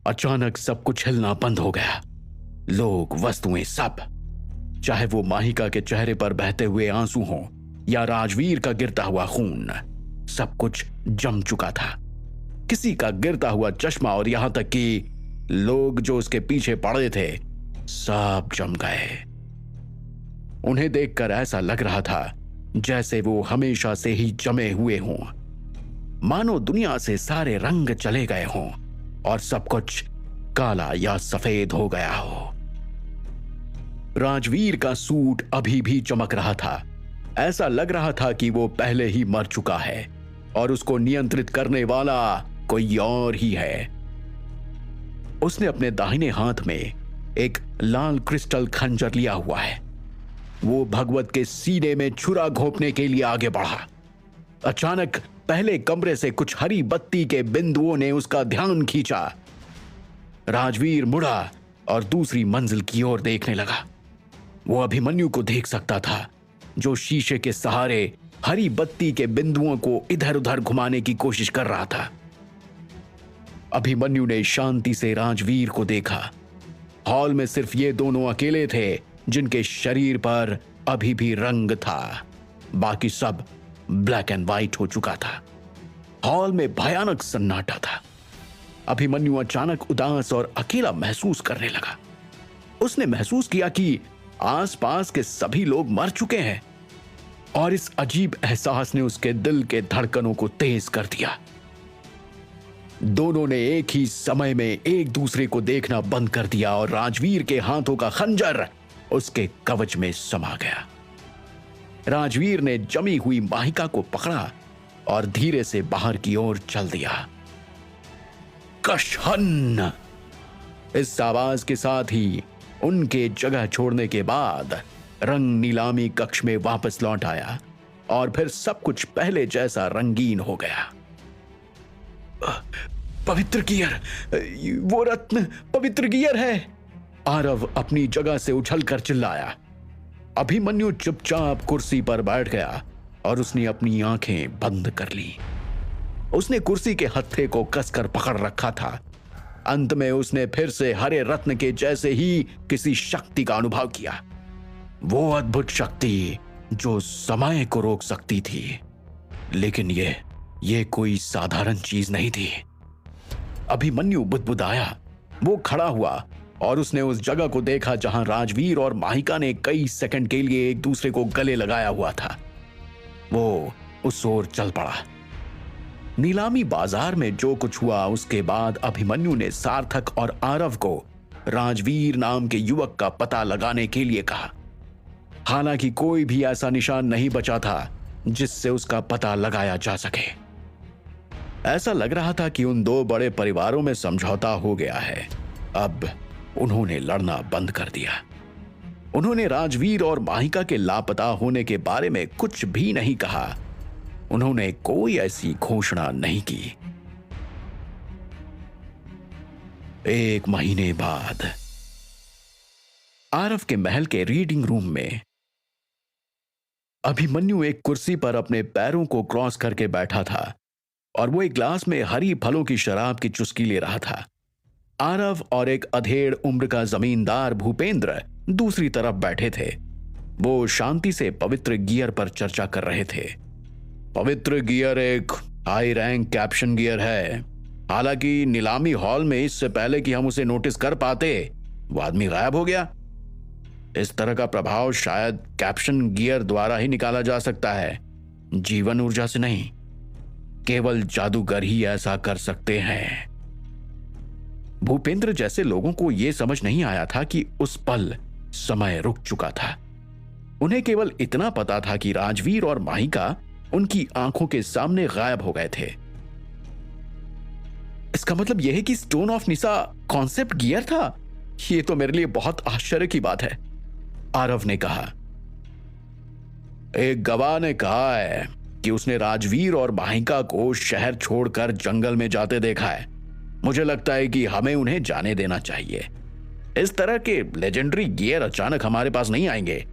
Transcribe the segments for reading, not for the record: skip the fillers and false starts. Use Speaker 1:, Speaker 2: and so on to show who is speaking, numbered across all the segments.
Speaker 1: अचानक सब कुछ हिलना बंद हो गया। लोग, वस्तुएं, सब, चाहे वो माहिका के चेहरे पर बहते हुए आंसू हों या राजवीर का गिरता हुआ खून, सब कुछ जम चुका था। किसी का गिरता हुआ चश्मा और यहां तक कि लोग जो उसके पीछे पड़े थे, सब जम गए। उन्हें देखकर ऐसा लग रहा था जैसे वो हमेशा से ही जमे हुए हों, मानो दुनिया से सारे रंग चले गए हों और सब कुछ काला या सफेद हो गया हो। राजवीर का सूट अभी भी चमक रहा था। ऐसा लग रहा था कि वो पहले ही मर चुका है और उसको नियंत्रित करने वाला कोई और ही है। उसने अपने दाहिने हाथ में एक लाल क्रिस्टल खंजर लिया हुआ है। वो भगवत के सीने में छुरा घोंपने के लिए आगे बढ़ा। अचानक पहले कमरे से कुछ हरी बत्ती के बिंदुओं ने उसका ध्यान खींचा। राजवीर मुड़ा और दूसरी मंजिल की ओर देखने लगा। वो अभिमन्यु को देख सकता था, जो शीशे के सहारे हरी बत्ती के बिंदुओं को इधर उधर घुमाने की कोशिश कर रहा था। अभिमन्यु ने शांति से राजवीर को देखा। हॉल में सिर्फ ये दोनों अकेले थे जिनके शरीर पर अभी भी रंग था। बाकी सब ब्लैक एंड व्हाइट हो चुका था। हॉल में भयानक सन्नाटा था। अभिमन्यु अचानक उदास और अकेला महसूस करने लगा। उसने महसूस किया कि आसपास के सभी लोग मर चुके हैं और इस अजीब एहसास ने उसके दिल के धड़कनों को तेज कर दिया। दोनों ने एक ही समय में एक दूसरे को देखना बंद कर दिया और राजवीर के हाथों का खंजर उसके कवच में समा गया। राजवीर ने जमी हुई माहिका को पकड़ा और धीरे से बाहर की ओर चल दिया। कशहन! इस आवाज के साथ ही उनके जगह छोड़ने के बाद रंग नीलामी कक्ष में वापस लौट आया और फिर सब कुछ पहले जैसा रंगीन हो गया। पवित्र गियर, वो रत्न पवित्र गियर है। आरव अपनी जगह से उछलकर चिल्लाया। अभिमन्यु चुपचाप कुर्सी पर बैठ गया और उसने अपनी आंखें बंद कर ली। उसने कुर्सी के हत्थे को कसकर पकड़ रखा था। अंत में उसने फिर से हरे रत्न के जैसे ही किसी शक्ति का अनुभव किया। वो अद्भुत शक्ति जो समय को रोक सकती थी, लेकिन ये कोई साधारण चीज नहीं थी। अभिमन्यु बुदबुदाया। वो खड़ा हुआ और उसने उस जगह को देखा जहां राजवीर और माहिका ने कई सेकंड के लिए एक दूसरे को गले लगाया हुआ था। वो उस ओर चल पड़ा। नीलामी बाजार में जो कुछ हुआ उसके बाद अभिमन्यु ने सार्थक और आरव को राजवीर नाम के युवक का पता लगाने के लिए कहा। हालांकि कोई भी ऐसा निशान नहीं बचा था जिससे उसका पता लगाया जा सके। ऐसा लग रहा था कि उन दो बड़े परिवारों में समझौता हो गया है। अब उन्होंने लड़ना बंद कर दिया। उन्होंने राजवीर और माहिका के लापता होने के बारे में कुछ भी नहीं कहा। उन्होंने कोई ऐसी घोषणा नहीं की। 1 महीने बाद आरव के महल के रीडिंग रूम में अभिमन्यु एक कुर्सी पर अपने पैरों को क्रॉस करके बैठा था और वो एक ग्लास में हरी फलों की शराब की चुस्की ले रहा था। आरव और एक अधेड़ उम्र का जमींदार भूपेंद्र दूसरी तरफ बैठे थे। वो शांति से पवित्र गियर पर चर्चा कर रहे थे। पवित्र गियर एक हाई रैंक कैप्शन गियर है। हालांकि नीलामी हॉल में इससे पहले कि हम उसे नोटिस कर पाते, वो आदमी गायब हो गया। इस तरह का प्रभाव शायद कैप्शन गियर द्वारा ही निकाला जा सकता है, जीवन ऊर्जा से नहीं। केवल जादूगर ही ऐसा कर सकते हैं। भूपेंद्र जैसे लोगों को यह समझ नहीं आया था कि उस पल समय रुक चुका था। उन्हें केवल इतना पता था कि राजवीर और माहिका उनकी आंखों के सामने गायब हो गए थे। इसका मतलब यह है कि स्टोन ऑफ निसा कॉन्सेप्ट गियर था। यह तो मेरे लिए बहुत आश्चर्य की बात है, आरव ने कहा। एक गवाह ने कहा है कि उसने राजवीर और माहिका को शहर छोड़कर जंगल में जाते देखा है। मुझे लगता है कि हमें उन्हें जाने देना चाहिए। इस तरह के लेजेंडरी गियर अचानक हमारे पास नहीं आएंगे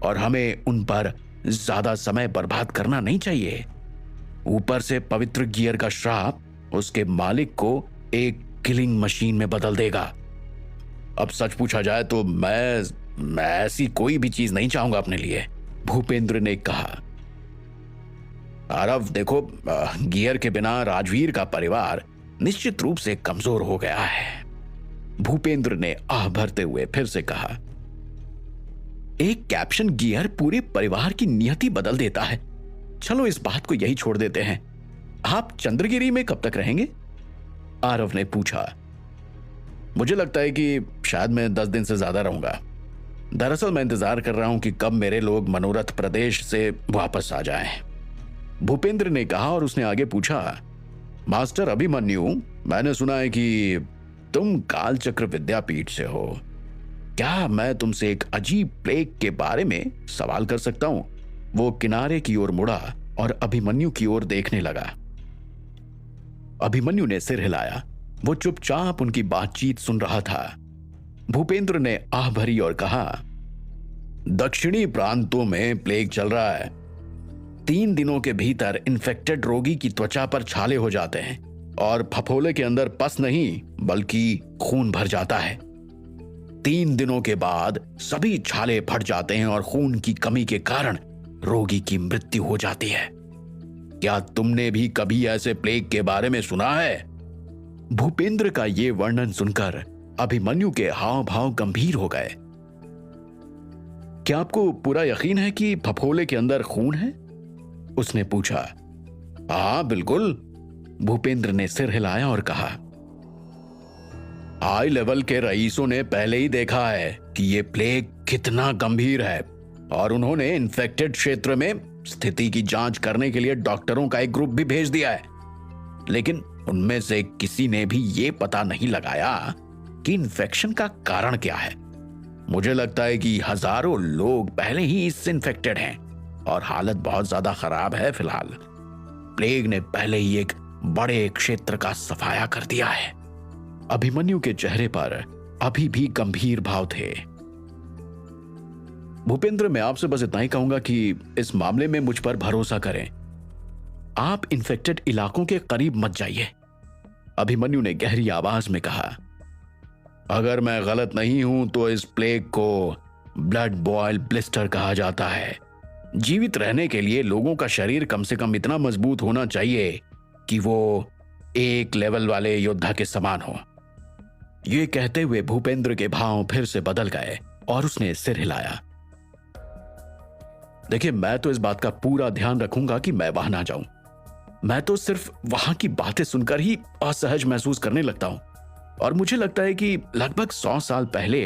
Speaker 1: और हमें उन पर ज्यादा समय बर्बाद करना नहीं चाहिए। ऊपर से पवित्र गियर का श्राप उसके मालिक को एक किलिंग मशीन में बदल देगा। अब सच पूछा जाए तो मैं ऐसी कोई भी चीज नहीं चाहूंगा अपने लिए, भूपेंद्र ने कहा। आरव देखो, गियर के बिना राजवीर का परिवार निश्चित रूप से कमजोर हो गया है, भूपेंद्र ने आह भरते हुए फिर से कहा। एक कैप्शन गियर पूरे परिवार की नियति बदल देता है। चलो इस बात को यही छोड़ देते हैं। आप चंद्रगिरी में कब तक रहेंगे? आरव ने पूछा। मुझे लगता है कि शायद मैं 10 दिन से ज्यादा रहूंगा। दरअसल मैं इंतजार कर रहा हूं कि कब मेरे लोग मनोरथ प्रदेश से वापस आ जाएं, भूपेंद्र ने कहा। और उसने आगे पूछा, मास्टर अभिमन्यु, मैंने सुना है कि तुम कालचक्र विद्यापीठ से हो। क्या मैं तुमसे एक अजीब प्लेग के बारे में सवाल कर सकता हूं? वो किनारे की ओर मुड़ा और अभिमन्यु की ओर देखने लगा। अभिमन्यु ने सिर हिलाया। वो चुपचाप उनकी बातचीत सुन रहा था। भूपेंद्र ने आह भरी और कहा, दक्षिणी प्रांतों में प्लेग चल रहा है। 3 दिनों के भीतर इन्फेक्टेड रोगी की त्वचा पर छाले हो जाते हैं और फफोले के अंदर पस नहीं बल्कि खून भर जाता है। 3 दिनों के बाद सभी छाले फट जाते हैं और खून की कमी के कारण रोगी की मृत्यु हो जाती है। क्या तुमने भी कभी ऐसे प्लेग के बारे में सुना है? भूपेंद्र का यह वर्णन सुनकर अभिमन्यु के हाव भाव गंभीर हो गए। क्या आपको पूरा यकीन है कि फफोले के अंदर खून है? उसने पूछा। हाँ बिल्कुल, भूपेंद्र ने सिर हिलाया और कहा। हाई लेवल के रईसों ने पहले ही देखा है कि यह प्लेग कितना गंभीर है और उन्होंने इन्फेक्टेड क्षेत्र में स्थिति की जांच करने के लिए डॉक्टरों का एक ग्रुप भी भेज दिया है, लेकिन उनमें से किसी ने भी ये पता नहीं लगाया कि इन्फेक्शन का कारण क्या है। मुझे लगता है कि हजारों लोग पहले ही इससे इन्फेक्टेड हैं और हालत बहुत ज्यादा खराब है। फिलहाल प्लेग ने पहले ही एक बड़े क्षेत्र का सफाया कर दिया है। अभिमन्यु के चेहरे पर अभी भी गंभीर भाव थे। भूपेंद्र, मैं आपसे बस इतना ही कहूंगा कि इस मामले में मुझ पर भरोसा करें। आप इन्फेक्टेड इलाकों के करीब मत जाइए, अभिमन्यु ने गहरी आवाज में कहा। अगर मैं गलत नहीं हूं तो इस प्लेग को ब्लड बॉयल ब्लिस्टर कहा जाता है। जीवित रहने के लिए लोगों का शरीर कम से कम इतना मजबूत होना चाहिए कि वो एक लेवल वाले योद्धा के समान हो। ये कहते हुए भूपेंद्र के भाव फिर से बदल गए और उसने सिर हिलाया। देखिए, मैं तो इस बात का पूरा ध्यान रखूंगा कि मैं वहां ना जाऊं। मैं तो सिर्फ वहां की बातें सुनकर ही असहज महसूस करने लगता हूं और मुझे लगता है कि लगभग 100 साल पहले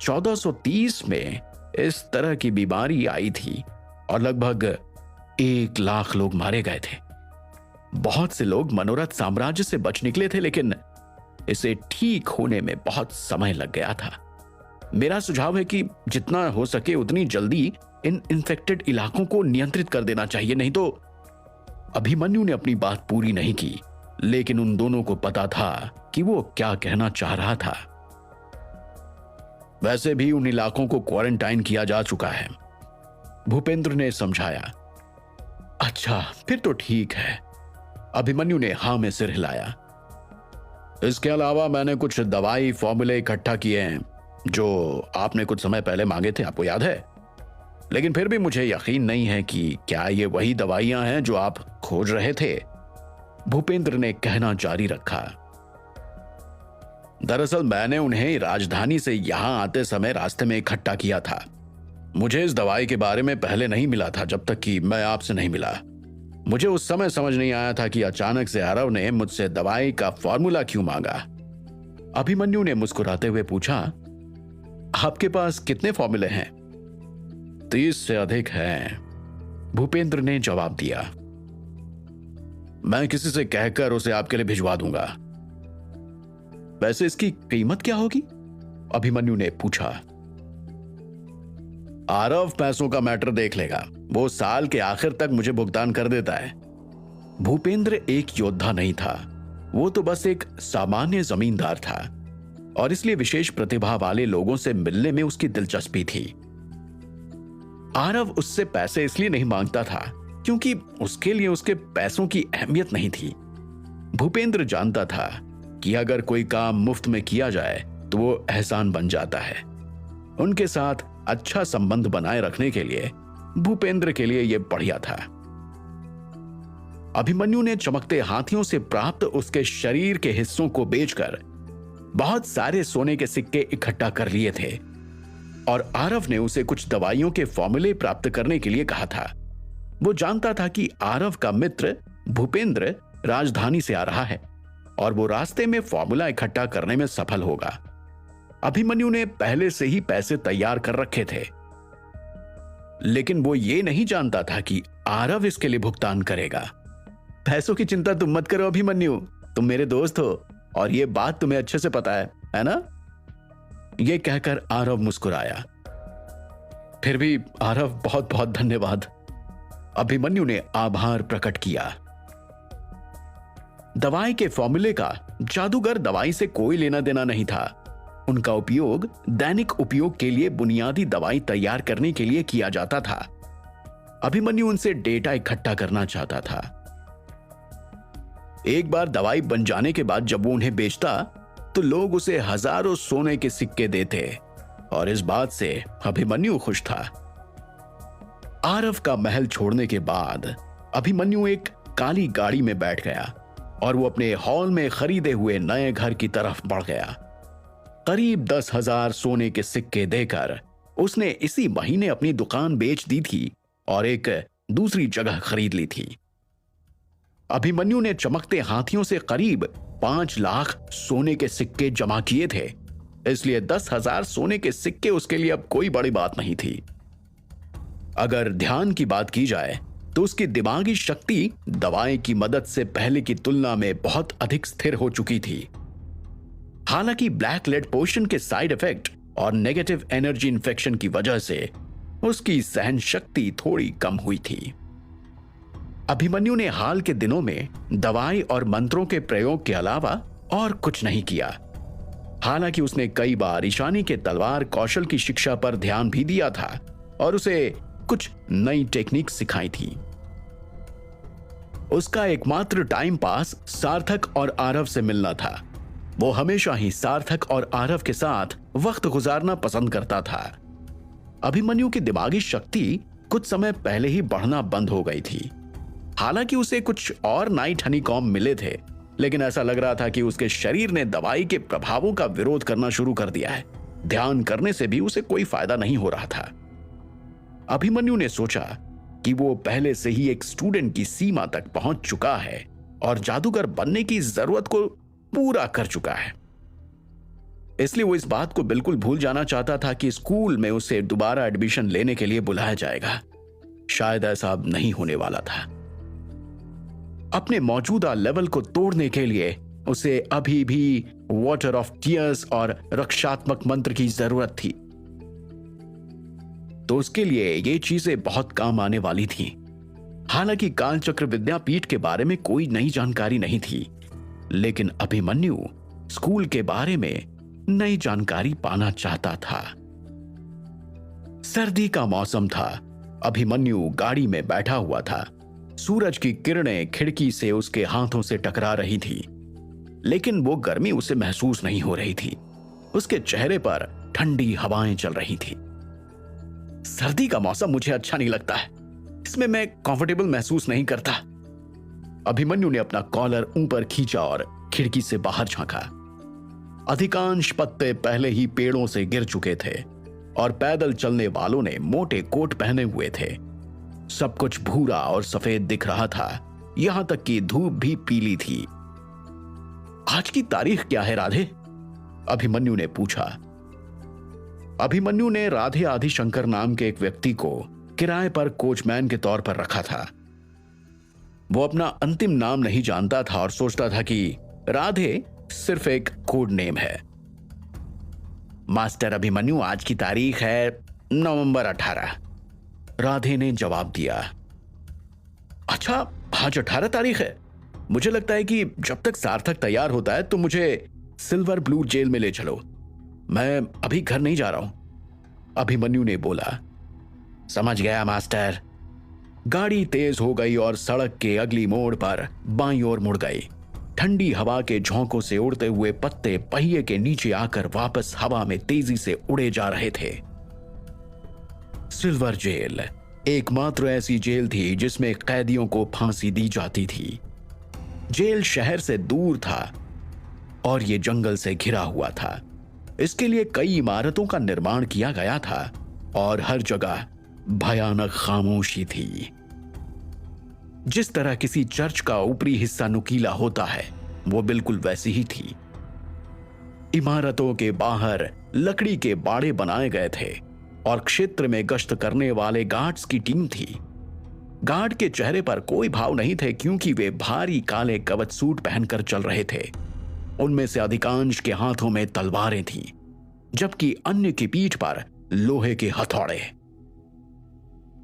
Speaker 1: 1430 में इस तरह की बीमारी आई थी और लगभग 1 लाख लोग मारे गए थे। बहुत से लोग मनोरथ साम्राज्य से बच निकले थे, लेकिन इसे ठीक होने में बहुत समय लग गया था। मेरा सुझाव है कि जितना हो सके उतनी जल्दी इन इन्फेक्टेड इलाकों को नियंत्रित कर देना चाहिए, नहीं तो। अभिमन्यु ने अपनी बात पूरी नहीं की, लेकिन उन दोनों को पता था कि वो क्या कहना चाह रहा था। वैसे भी उन इलाकों को क्वारंटाइन किया जा चुका है, भूपेंद्र ने समझाया। अच्छा, फिर तो ठीक है, अभिमन्यु ने हां में सिर हिलाया। इसके अलावा मैंने कुछ दवाई फॉर्मूले इकट्ठा किए हैं जो आपने कुछ समय पहले मांगे थे, आपको याद है? लेकिन फिर भी मुझे यकीन नहीं है कि क्या ये वही दवाइयां हैं जो आप खोज रहे थे, भूपेंद्र ने कहना जारी रखा। दरअसल मैंने उन्हें राजधानी से यहां आते समय रास्ते में इकट्ठा किया था। मुझे इस दवाई के बारे में पहले नहीं मिला था जब तक कि मैं आपसे नहीं मिला। मुझे उस समय समझ नहीं आया था कि अचानक से आरव ने मुझसे दवाई का फॉर्मूला क्यों मांगा। अभिमन्यु ने मुस्कुराते हुए पूछा, आपके पास कितने फॉर्मूले हैं? 30 से अधिक हैं, भूपेंद्र ने जवाब दिया। मैं किसी से कहकर उसे आपके लिए भिजवा दूंगा। वैसे इसकी कीमत क्या होगी? अभिमन्यु ने पूछा। आरव पैसों का मैटर देख लेगा, वो साल के आखिर तक मुझे भुगतान कर देता है। भूपेंद्र एक योद्धा नहीं था, वो तो बस एक सामान्य जमींदार था और इसलिए विशेष प्रतिभा वाले लोगों से मिलने में उसकी दिलचस्पी थी। आरव उससे पैसे इसलिए नहीं मांगता था क्योंकि उसके लिए उसके पैसों की अहमियत नहीं थी। भूपेंद्र जानता था कि अगर कोई काम मुफ्त में किया जाए तो वो एहसान बन जाता है। उनके साथ अच्छा संबंध बनाए रखने के लिए भूपेंद्र के लिए यह बढ़िया था। अभिमन्यु ने चमकते हाथियों से प्राप्त उसके शरीर के हिस्सों को बेचकर बहुत सारे सोने के सिक्के इकट्ठा कर लिए थे और आरव ने उसे कुछ दवाइयों के फॉर्मूले प्राप्त करने के लिए कहा था। वो जानता था कि आरव का मित्र भूपेंद्र राजधानी से आ रहा है और वो रास्ते में फॉर्मूला इकट्ठा करने में सफल होगा। अभिमन्यु ने पहले से ही पैसे तैयार कर रखे थे, लेकिन वो ये नहीं जानता था कि आरव इसके लिए भुगतान करेगा। पैसों की चिंता तुम मत करो अभिमन्यु, तुम मेरे दोस्त हो और ये बात तुम्हें अच्छे से पता है ना? ये कहकर आरव मुस्कुराया। फिर भी आरव, बहुत बहुत धन्यवाद। अभिमन्यु ने आभार प्रकट किया। दवाई के फॉर्मूले का जादूगर दवाई से कोई लेना देना नहीं था। उनका उपयोग दैनिक उपयोग के लिए बुनियादी दवाई तैयार करने के लिए किया जाता था। अभिमन्यु उनसे डेटा इकट्ठा करना चाहता था। एक बार दवाई बन जाने के बाद जब वो उन्हें बेचता तो लोग उसे हजारों सोने के सिक्के देते और इस बात से अभिमन्यु खुश था। आरव का महल छोड़ने के बाद अभिमन्यु एक काली गाड़ी में बैठ गया और वो अपने हॉल में खरीदे हुए नए घर की तरफ बढ़ गया। करीब 10,000 सोने के सिक्के देकर उसने इसी महीने अपनी दुकान बेच दी थी और एक दूसरी जगह खरीद ली थी। अभिमन्यु ने चमकते हाथियों से करीब 5 लाख सोने के सिक्के जमा किए थे, इसलिए 10,000 सोने के सिक्के उसके लिए अब कोई बड़ी बात नहीं थी। अगर ध्यान की बात की जाए तो उसकी दिमागी शक्ति दवाई की मदद से पहले की तुलना में बहुत अधिक स्थिर हो चुकी थी। हालांकि ब्लैक लेड पोशन के साइड इफेक्ट और नेगेटिव एनर्जी इन्फेक्शन की वजह से उसकी सहन शक्ति थोड़ी कम हुई थी। अभिमन्यु ने हाल के दिनों में दवाई और मंत्रों के प्रयोग के अलावा और कुछ नहीं किया। हालांकि उसने कई बार ईशानी के तलवार कौशल की शिक्षा पर ध्यान भी दिया था और उसे कुछ नई टेक्निक सिखाई थी। उसका एकमात्र टाइम पास सार्थक और आरव से मिलना था। वो हमेशा ही सार्थक और आरव के साथ वक्त गुजारना पसंद करता था। अभिमन्यु की दिमागी शक्ति कुछ समय पहले ही बढ़ना बंद हो गई थी। हालांकि उसे कुछ और नाइट हनीकॉम्ब मिले थे, लेकिन ऐसा लग रहा था कि उसके शरीर ने दवाई के प्रभावों का विरोध करना शुरू कर दिया है। ध्यान करने से भी उसे कोई फायदा नहीं हो रहा था। अभिमन्यु ने सोचा कि वो पहले से ही एक स्टूडेंट की सीमा तक पहुंच चुका है और जादूगर बनने की जरूरत को पूरा कर चुका है। इसलिए वो इस बात को बिल्कुल भूल जाना चाहता था कि स्कूल में उसे दोबारा एडमिशन लेने के लिए बुलाया जाएगा। शायद ऐसा अब नहीं होने वाला था। अपने मौजूदा लेवल को तोड़ने के लिए उसे अभी भी वाटर ऑफ टीयर्स और रक्षात्मक मंत्र की जरूरत थी। तो उसके लिए ये चीजें बहुत काम आने वाली थी। हालांकि कालचक्र विद्यापीठ के बारे में कोई नई जानकारी नहीं थी, लेकिन अभिमन्यु स्कूल के बारे में नई जानकारी पाना चाहता था। सर्दी का मौसम था। अभिमन्यु गाड़ी में बैठा हुआ था। सूरज की किरणें खिड़की से उसके हाथों से टकरा रही थी, लेकिन वो गर्मी उसे महसूस नहीं हो रही थी। उसके चेहरे पर ठंडी हवाएं चल रही थी। सर्दी का मौसम मुझे अच्छा नहीं लगता है, इसमें मैं कंफर्टेबल महसूस नहीं करता। अभिमन्यु ने अपना कॉलर ऊपर खींचा और खिड़की से बाहर झांका। अधिकांश पत्ते पहले ही पेड़ों से गिर चुके थे और पैदल चलने वालों ने मोटे कोट पहने हुए थे। सब कुछ भूरा और सफेद दिख रहा था, यहां तक कि धूप भी पीली थी। आज की तारीख क्या है राधे? अभिमन्यु ने पूछा। अभिमन्यु ने राधे आदिशंकर नाम के एक व्यक्ति को किराए पर कोचमैन के तौर पर रखा था। वो अपना अंतिम नाम नहीं जानता था और सोचता था कि राधे सिर्फ एक कोड नेम है। मास्टर अभिमन्यु, आज की तारीख है नवंबर 18। राधे ने जवाब दिया। अच्छा, आज 18 तारीख है। मुझे लगता है कि जब तक सार्थक तैयार होता है तो मुझे सिल्वर ब्लू जेल में ले चलो। मैं अभी घर नहीं जा रहा हूं। अभिमन्यु ने बोला। समझ गया मास्टर। गाड़ी तेज हो गई और सड़क के अगली मोड़ पर बाईं ओर मुड़ गई। ठंडी हवा के झोंकों से उड़ते हुए पत्ते पहिए के नीचे आकर वापस हवा में तेजी से उड़े जा रहे थे। सिल्वर जेल एकमात्र ऐसी जेल थी जिसमें कैदियों को फांसी दी जाती थी। जेल शहर से दूर था और यह जंगल से घिरा हुआ था। इसके लिए कई इमारतों का निर्माण किया गया था और हर जगह भयानक खामोशी थी। जिस तरह किसी चर्च का ऊपरी हिस्सा नुकीला होता है, वो बिल्कुल वैसी ही थी। इमारतों के बाहर लकड़ी के बाड़े बनाए गए थे और क्षेत्र में गश्त करने वाले गार्ड्स की टीम थी। गार्ड के चेहरे पर कोई भाव नहीं थे क्योंकि वे भारी काले कवच सूट पहनकर चल रहे थे। उनमें से अधिकांश के हाथों में तलवारें थीं, जबकि अन्य की पीठ पर लोहे के हथौड़े।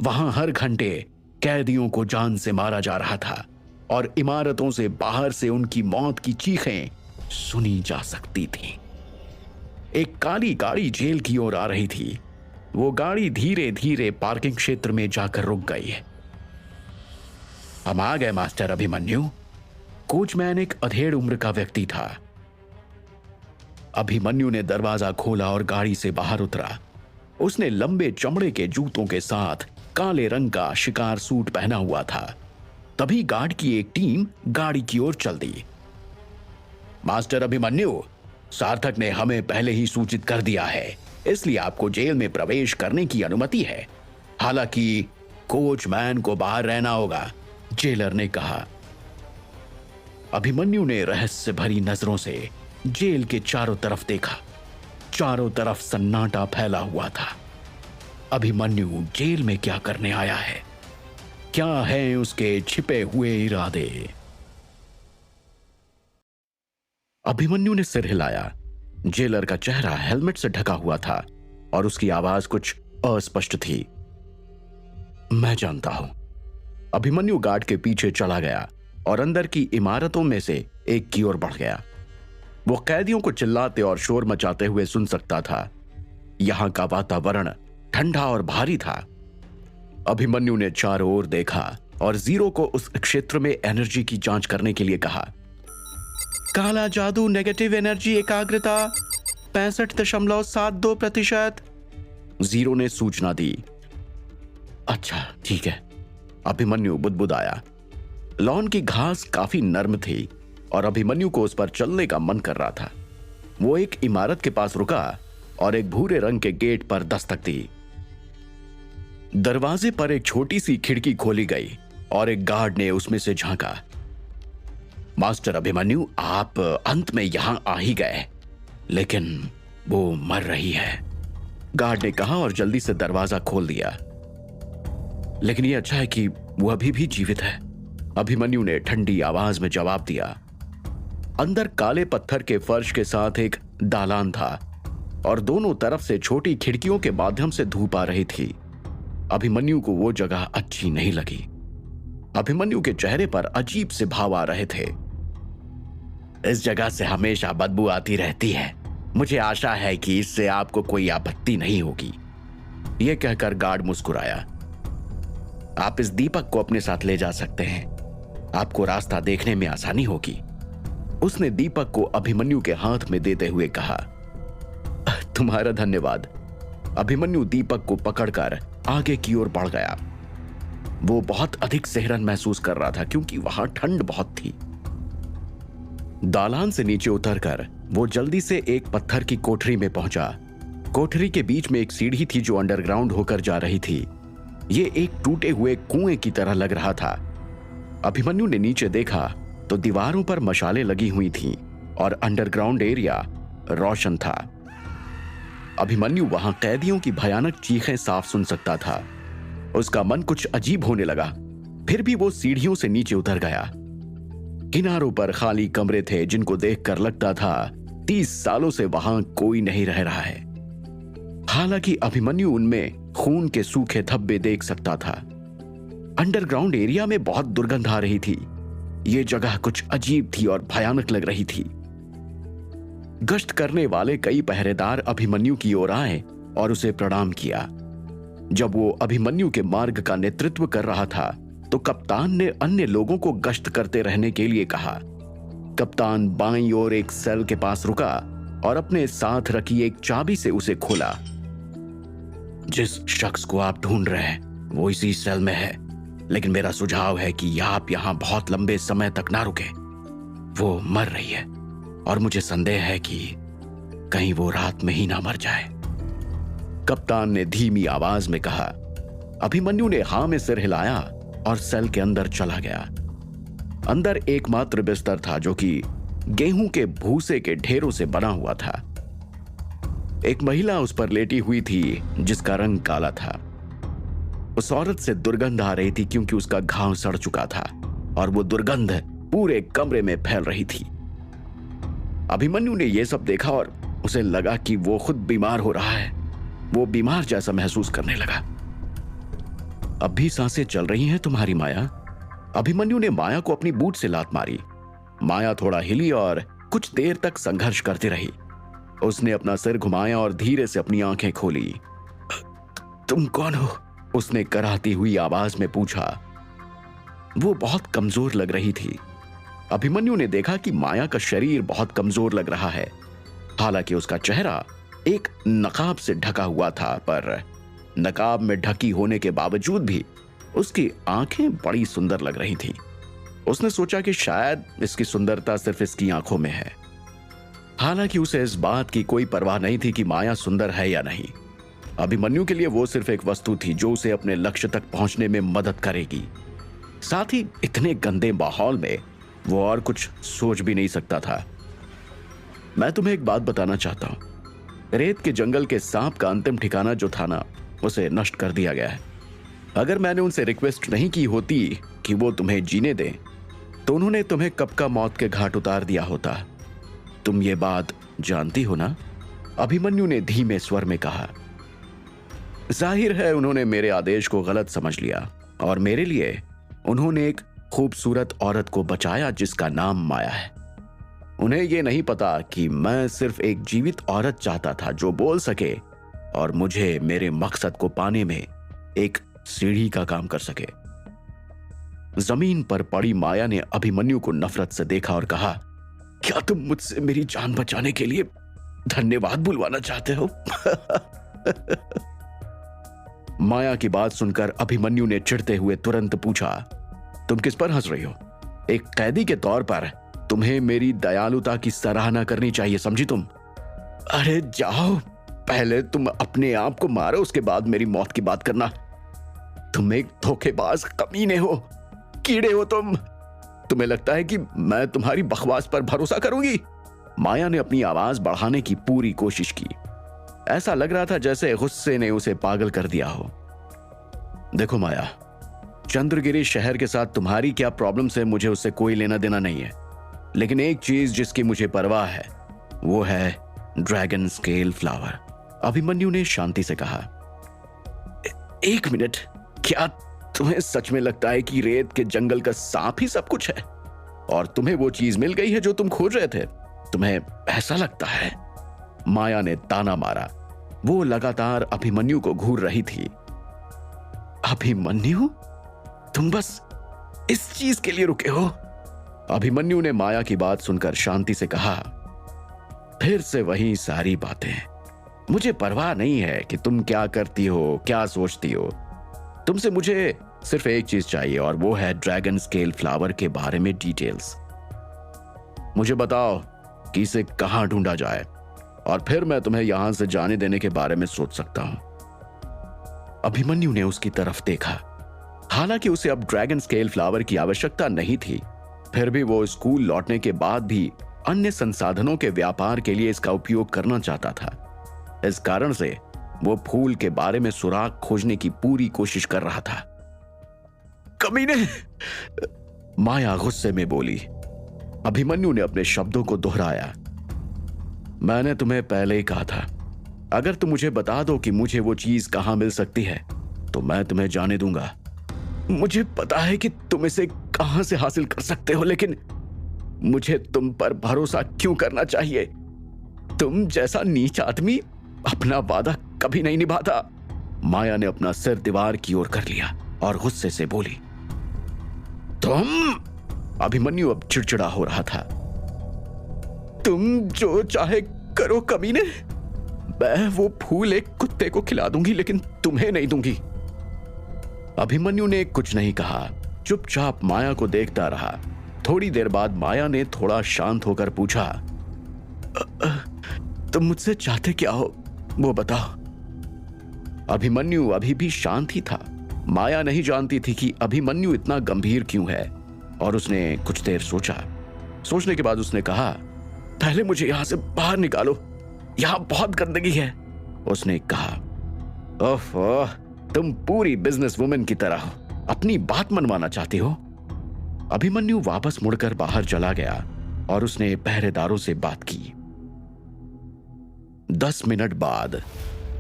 Speaker 1: वहां हर घंटे कैदियों को जान से मारा जा रहा था और इमारतों से बाहर से उनकी मौत की चीखें सुनी जा सकती थीं। एक काली गाड़ी जेल की ओर आ रही थी। वो गाड़ी धीरे धीरे पार्किंग क्षेत्र में जाकर रुक गई। हम आ गए मास्टर अभिमन्यु। कोचमैन एक अधेड़ उम्र का व्यक्ति था। अभिमन्यु ने दरवाजा खोला और गाड़ी से बाहर उतरा। उसने लंबे चमड़े के जूतों के साथ काले रंग का शिकार सूट पहना हुआ था। तभी गार्ड की एक टीम गाड़ी की ओर चल दी। मास्टर अभिमन्यु, सार्थक ने हमें पहले ही सूचित कर दिया है, इसलिए आपको जेल में प्रवेश करने की अनुमति है। हालांकि कोचमैन को बाहर रहना होगा, जेलर ने कहा। अभिमन्यु ने रहस्य भरी नजरों से जेल के चारों तरफ देखा। चारों तरफ सन्नाटा फैला हुआ था। अभिमन्यु जेल में क्या करने आया है? क्या है उसके छिपे हुए इरादे? अभिमन्यु ने सिर हिलाया। जेलर का चेहरा हेलमेट से ढका हुआ था और उसकी आवाज कुछ अस्पष्ट थी। मैं जानता हूं। अभिमन्यु गार्ड के पीछे चला गया और अंदर की इमारतों में से एक की ओर बढ़ गया। वो कैदियों को चिल्लाते और शोर मचाते हुए सुन सकता था। यहां का वातावरण ठंडा और भारी था। अभिमन्यु ने चारों ओर देखा और जीरो को उस क्षेत्र में एनर्जी की जांच करने के लिए कहा। काला जादू नेगेटिव एनर्जी एकाग्रता 65.72%। जीरो ने सूचना दी। अच्छा ठीक है, अभिमन्यु बुदबुदाया। लॉन की घास काफी नर्म थी और अभिमन्यु को उस पर चलने का मन कर रहा था। वो एक इमारत के पास रुका और एक भूरे रंग के गेट पर दस्तक दी। दरवाजे पर एक छोटी सी खिड़की खोली गई और एक गार्ड ने उसमें से झांका। मास्टर अभिमन्यु, आप अंत में यहां आ ही गए, लेकिन वो मर रही है, गार्ड ने कहा और जल्दी से दरवाजा खोल दिया। लेकिन यह अच्छा है कि वो अभी भी जीवित है, अभिमन्यु ने ठंडी आवाज में जवाब दिया। अंदर काले पत्थर के फर्श के साथ एक दालान था और दोनों तरफ से छोटी खिड़कियों के माध्यम से धूप आ रही थी। अभिमन्यु को वो जगह अच्छी नहीं लगी। अभिमन्यु के चेहरे पर अजीब से भाव आ रहे थे। इस जगह से हमेशा बदबू आती रहती है। मुझे आशा है कि इससे आपको कोई आपत्ति नहीं होगी, यह कहकर गार्ड मुस्कुराया। आप इस दीपक को अपने साथ ले जा सकते हैं, आपको रास्ता देखने में आसानी होगी, उसने दीपक को अभिमन्यु के हाथ में देते हुए कहा। तुम्हारा धन्यवाद। अभिमन्यु दीपक को पकड़कर आगे की ओर बढ़ गया। वो बहुत अधिक सिहरन महसूस कर रहा था क्योंकि वहां ठंड बहुत थी। दालान से नीचे उतरकर वो जल्दी से एक पत्थर की कोठरी में पहुंचा। कोठरी के बीच में एक सीढ़ी थी जो अंडरग्राउंड होकर जा रही थी। ये एक टूटे हुए कुएं की तरह लग रहा था। अभिमन्यु ने नीचे देखा तो दीवारों पर मशालें लगी हुई थीं और अंडरग्राउंड एरिया रोशन था। अभिमन्यु वहां कैदियों की भयानक चीखें साफ सुन सकता था। उसका मन कुछ अजीब होने लगा। फिर भी वो सीढ़ियों से नीचे उतर गया। किनारों पर खाली कमरे थे जिनको देखकर लगता था 30 सालों से वहां कोई नहीं रह रहा है। हालांकि अभिमन्यु उनमें खून के सूखे धब्बे देख सकता था। अंडरग्राउंड एरिया में बहुत दुर्गंध आ रही थी। ये जगह कुछ अजीब थी और भयानक लग रही थी। गश्त करने वाले कई पहरेदार अभिमन्यु की ओर आए और उसे प्रणाम किया। जब वो अभिमन्यु के मार्ग का नेतृत्व कर रहा था तो कप्तान ने अन्य लोगों को गश्त करते रहने के लिए कहा। कप्तान बाईं ओर एक सेल के पास रुका और अपने साथ रखी एक चाबी से उसे खोला। जिस शख्स को आप ढूंढ रहे हैं वो इसी सेल में है, लेकिन मेरा सुझाव है कि आप यहां बहुत लंबे समय तक ना रुके। वो मर रही है और मुझे संदेह है कि कहीं वो रात में ही ना मर जाए, कप्तान ने धीमी आवाज में कहा। अभिमन्यु ने हां में सिर हिलाया और सेल के अंदर चला गया। अंदर एकमात्र बिस्तर था जो कि गेहूं के भूसे के ढेरों से बना हुआ था। एक महिला उस पर लेटी हुई थी जिसका रंग काला था। उस औरत से दुर्गंध आ रही थी क्योंकि उसका घाव सड़ चुका था और वो दुर्गंध पूरे कमरे में फैल रही थी। अभिमन्यु ने यह सब देखा और उसे लगा कि वो खुद बीमार हो रहा है। वो बीमार जैसा महसूस करने लगा। अब भी सांसें चल रही हैं तुम्हारी माया? अभिमन्यु ने माया को अपनी बूट से लात मारी। माया थोड़ा हिली और कुछ देर तक संघर्ष करती रही। उसने अपना सिर घुमाया और धीरे से अपनी आंखें खोली। तुम कौन हो? उसने कराहती हुई आवाज में पूछा। वो बहुत कमजोर लग रही थी। अभिमन्यु ने देखा कि माया का शरीर बहुत कमजोर लग रहा है। हालांकि उसका चेहरा एक नकाब से ढका हुआ था, पर नकाब में ढकी होने के बावजूद भी उसकी आंखें बड़ी सुंदर लग रही थीं। उसने सोचा कि शायद इसकी सुंदरता सिर्फ इसकी आंखों में है। हालांकि उसे इस बात की कोई परवाह नहीं थी कि माया सुंदर है या नहीं। अभिमन्यु के लिए वो सिर्फ एक वस्तु थी जो उसे अपने लक्ष्य तक पहुंचने में मदद करेगी। साथ ही इतने गंदे माहौल में वो और कुछ सोच भी नहीं सकता था। मैं तुम्हें एक बात बताना चाहता हूं। रेत के जंगल के सांप का अंतिम ठिकाना जो था ना, उसे नष्ट कर दिया गया है। अगर मैंने उनसे रिक्वेस्ट नहीं की होती कि वो तुम्हें जीने दें, तो उन्होंने तुम्हें कब का मौत के घाट उतार दिया होता। तुम ये बात जानती हो ना? अभिमन्यु ने धीमे स्वर में कहा। जाहिर है उन्होंने मेरे आदेश को गलत समझ लिया और मेरे लिए उन्होंने एक खूबसूरत औरत को बचाया जिसका नाम माया है। उन्हें यह नहीं पता कि मैं सिर्फ एक जीवित औरत चाहता था जो बोल सके और मुझे मेरे मकसद को पाने में एक सीढ़ी का काम कर सके। जमीन पर पड़ी माया ने अभिमन्यु को नफरत से देखा और कहा, क्या तुम मुझसे मेरी जान बचाने के लिए धन्यवाद बुलवाना चाहते हो? माया की बात सुनकर अभिमन्यु ने चिढ़ते हुए तुरंत पूछा, तुम किस पर हंस रही हो? एक कैदी के तौर पर तुम्हें मेरी दयालुता की सराहना करनी चाहिए, समझी तुम? अरे जाओ, पहले तुम अपने आप को मारो, उसके बाद मेरी मौत की बात करना। तुम एक धोखेबाज कमीने हो, कीड़े हो तुम। तुम्हें लगता है कि मैं तुम्हारी बकवास पर भरोसा करूंगी? माया ने अपनी आवाज बढ़ाने की पूरी कोशिश की। ऐसा लग रहा था जैसे गुस्से ने उसे पागल कर दिया हो। देखो माया, चंद्रगिरी शहर के साथ तुम्हारी क्या प्रॉब्लम है मुझे उससे कोई लेना देना नहीं है, लेकिन एक चीज जिसकी मुझे परवाह है वो है ड्रैगन स्केल फ्लावर। अभिमन्यु ने शांति से कहा। एक मिनट, क्या तुम्हें सच में लगता है कि रेत के जंगल का सांप ही सब कुछ है और तुम्हें वो चीज मिल गई है जो तुम खोज रहे थे? तुम्हें ऐसा लगता है? माया ने ताना मारा। वो लगातार अभिमन्यु को घूर रही थी। अभिमन्यु, तुम बस इस चीज के लिए रुके हो? अभिमन्यु ने माया की बात सुनकर शांति से कहा। फिर से वही सारी बातें। मुझे परवाह नहीं है कि तुम क्या करती हो, क्या सोचती हो। तुमसे मुझे सिर्फ एक चीज चाहिए और वो है ड्रैगन स्केल फ्लावर के बारे में डिटेल्स। मुझे बताओ कि इसे कहां ढूंढा जाए और फिर मैं तुम्हें यहां से जाने देने के बारे में सोच सकता हूं। अभिमन्यु ने उसकी तरफ देखा। हालांकि उसे अब ड्रैगन स्केल फ्लावर की आवश्यकता नहीं थी, फिर भी वो स्कूल लौटने के बाद भी अन्य संसाधनों के व्यापार के लिए इसका उपयोग करना चाहता था। इस कारण से वो फूल के बारे में सुराग खोजने की पूरी कोशिश कर रहा था। कमीने! माया गुस्से में बोली। अभिमन्यु ने अपने शब्दों को दोहराया। मैंने तुम्हें पहले ही कहा था, अगर तुम मुझे बता दो कि मुझे वो चीज कहां मिल सकती है तो मैं तुम्हें जाने दूंगा। मुझे पता है कि तुम इसे कहां से हासिल कर सकते हो, लेकिन मुझे तुम पर भरोसा क्यों करना चाहिए? तुम जैसा नीच आदमी अपना वादा कभी नहीं निभाता। माया ने अपना सिर दीवार की ओर कर लिया और गुस्से से बोली। तुम! अभिमन्यु अब चिड़चिड़ा हो रहा था। तुम जो चाहे करो कमीने। मैं वो फूल एक कुत्ते को खिला दूंगी, लेकिन तुम्हें नहीं दूंगी। अभिमन्यु ने कुछ नहीं कहा, चुपचाप माया को देखता रहा। थोड़ी देर बाद माया ने थोड़ा शांत होकर पूछा, तुम मुझसे चाहते क्या हो, वो बताओ। अभिमन्यु अभी भी शांत ही था। माया नहीं जानती थी कि अभिमन्यु इतना गंभीर क्यों है, और उसने कुछ देर सोचा। सोचने के बाद उसने कहा, पहले मुझे यहां से बाहर निकालो, यहां बहुत गंदगी है। उसने कहा, ओह, तुम पूरी बिजनेस वुमेन की तरह हो, अपनी बात मनवाना चाहती हो। अभिमन्यु वापस मुड़कर बाहर चला गया और उसने पहरेदारों से बात की। 10 मिनट बाद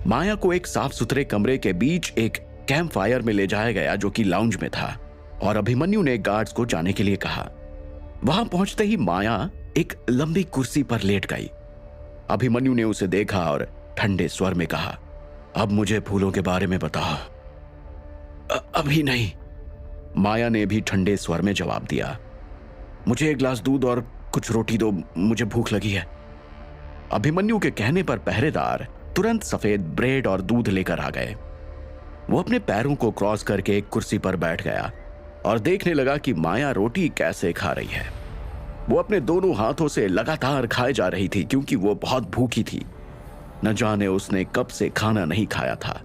Speaker 1: माया को एक साफ सुथरे कमरे के बीच एक कैंप फायर में ले जाया गया, जो कि लाउंज में था, और अभिमन्यु ने गार्ड्स को जाने के लिए कहा। वहां पहुंचते ही माया एक लंबी कुर्सी पर लेट गई। अभिमन्यु ने उसे देखा और ठंडे स्वर में कहा, अब मुझे फूलों के बारे में बताओ। अभी नहीं, माया ने भी ठंडे स्वर में जवाब दिया। मुझे एक गिलास दूध और कुछ रोटी दो, मुझे भूख लगी है। अभिमन्यु के कहने पर पहरेदार तुरंत सफेद ब्रेड और दूध लेकर आ गए। वो अपने पैरों को क्रॉस करके एक कुर्सी पर बैठ गया और देखने लगा कि माया रोटी कैसे खा रही है। वो अपने दोनों हाथों से लगातार खाए जा रही थी, क्योंकि वो बहुत भूखी थी। न जाने उसने कब से खाना नहीं खाया था।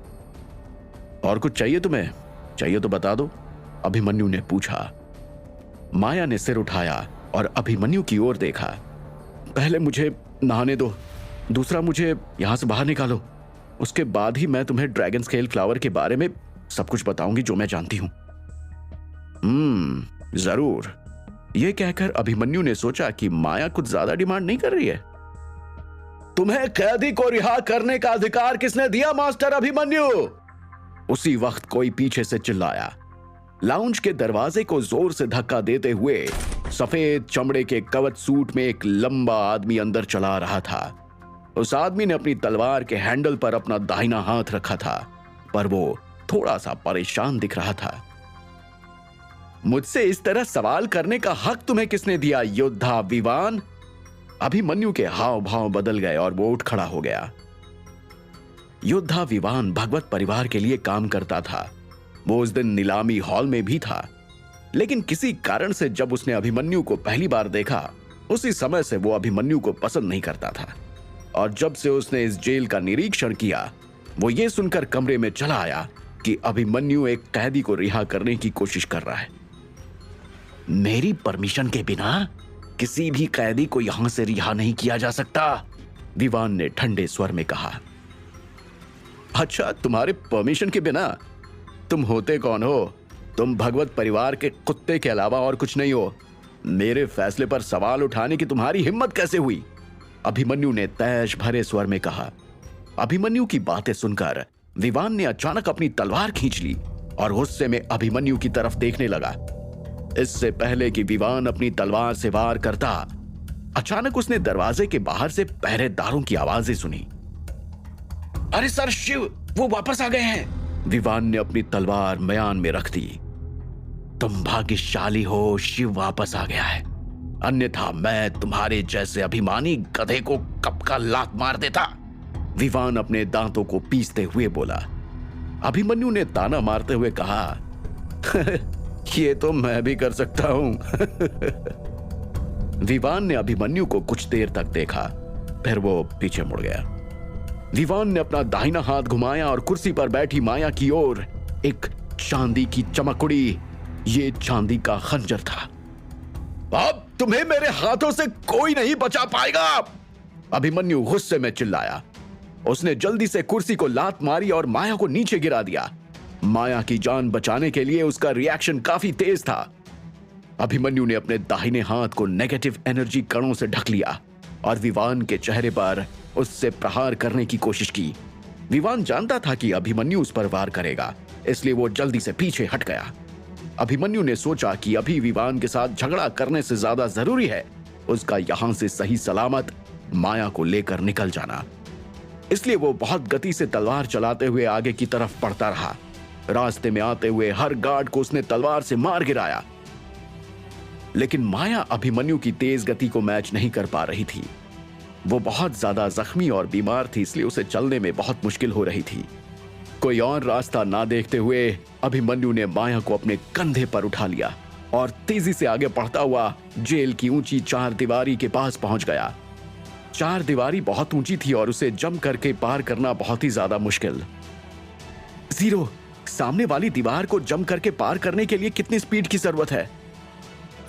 Speaker 1: और कुछ चाहिए तुम्हें? चाहिए तो बता दो, अभिमन्यु ने पूछा। माया ने सिर उठाया और अभिमन्यु की ओर देखा। पहले मुझे नहाने दो, दूसरा मुझे यहां से बाहर निकालो, उसके बाद ही मैं तुम्हें ड्रैगन स्केल फ्लावर के बारे में सब कुछ बताऊंगी जो मैं जानती हूं। जरूर। यह कहकर अभिमन्यु ने सोचा कि माया कुछ ज्यादा डिमांड नहीं कर रही है। तुम्हें कैदी को रिहा करने का अधिकार किसने दिया, मास्टर अभिमन्यु? उसी वक्त कोई पीछे से चिल्लाया। लाउंज के दरवाजे को जोर से धक्का देते हुए सफेद चमड़े के कवच सूट में एक लंबा आदमी अंदर चला रहा था। उस आदमी ने अपनी तलवार के हैंडल पर अपना दाहिना हाथ रखा था, पर वो थोड़ा सा परेशान दिख रहा था। मुझसे इस तरह सवाल करने का हक तुम्हें किसने दिया, योद्धा विवान? अभिमन्यु के हाव भाव बदल गए और वो उठ खड़ा हो गया। योद्धा विवान भगवत परिवार के लिए काम करता था। वो उस दिन नीलामी हॉल में भी था, लेकिन किसी कारण से जब उसने अभिमन्यु को पहली बार देखा, उसी समय से वो अभिमन्यु को पसंद नहीं करता था। और जब से उसने इस जेल का निरीक्षण किया, वो ये सुनकर कमरे में चला आया कि अभिमन्यु एक कैदी को रिहा करने की कोशिश कर रहा है। मेरी परमिशन के बिना किसी भी कैदी को यहां से रिहा नहीं किया जा सकता, विवान ने ठंडे स्वर में कहा। अच्छा, तुम्हारे परमिशन के बिना? तुम होते कौन हो? तुम भगवत परिवार के कुत्ते के अलावा और कुछ नहीं हो। मेरे फैसले पर सवाल उठाने की तुम्हारी हिम्मत कैसे हुई? अभिमन्यु ने तेज भरे स्वर में कहा। अभिमन्यु की बातें सुनकर विवान ने अचानक अपनी तलवार खींच ली और गुस्से में अभिमन्यु की तरफ देखने लगा। इससे पहले कि विवान अपनी तलवार से वार करता, अचानक उसने दरवाजे के बाहर से पहरेदारों की आवाजें सुनी। अरे सर शिव, वो वापस आ गए हैं। विवान ने अपनी तलवार म्यान में रख दी। तुम भाग्यशाली हो, शिव वापस आ गया है, अन्यथा मैं तुम्हारे जैसे अभिमानी गधे को कब का लात मार देता। विवान अपने दांतों को पीसते हुए बोला। अभिमन्यु ने ताना मारते हुए कहा, ये तो मैं भी कर सकता हूं। विवान ने अभिमन्यु को कुछ देर तक देखा, फिर वो पीछे मुड़ गया। विवान ने अपना दाहिना हाथ घुमाया और कुर्सी पर बैठी माया की ओर एक चांदी की चमक उड़ी। ये चांदी का खंजर था। अब तुम्हें मेरे हाथों से कोई नहीं बचा पाएगा, अभिमन्यु गुस्से में चिल्लाया। उसने जल्दी से कुर्सी को लात मारी और माया को नीचे गिरा दिया। माया की जान बचाने के लिए उसका रिएक्शन काफी तेज था। अभिमन्यु ने अपने दाहिने हाथ को नेगेटिव एनर्जी कणों से ढक लिया और विवान के चेहरे पर उससे प्रहार करने की कोशिश की। विवान जानता था कि अभिमन्यु उस पर वार करेगा, इसलिए वो जल्दी से पीछे हट गया। अभिमन्यु ने सोचा कि अभी विवान के साथ झगड़ा करने से ज्यादा जरूरी है उसका यहां से सही सलामत माया को लेकर निकल जाना। इसलिए वो बहुत गति से तलवार चलाते हुए आगे की तरफ बढ़ता रहा। रास्ते में आते हुए हर गार्ड को उसने तलवार से मार गिराया, लेकिन माया अभिमन्यु की तेज गति को मैच नहीं कर पा रही थी। वो बहुत ज्यादा जख्मी और बीमार थी, इसलिए उसे चलने में बहुत मुश्किल हो रही थी। कोई और रास्ता ना देखते हुए अभिमन्यु ने माया को अपने कंधे पर उठा लिया और तेजी से आगे बढ़ता हुआ जेल की ऊंची चार दीवारी के पास पहुंच गया। चार दीवारी बहुत ऊंची थी और उसे जंप करके पार करना बहुत ही ज्यादा मुश्किल। जीरो, सामने वाली दीवार को जंप करके पार करने के लिए कितनी स्पीड की जरूरत है?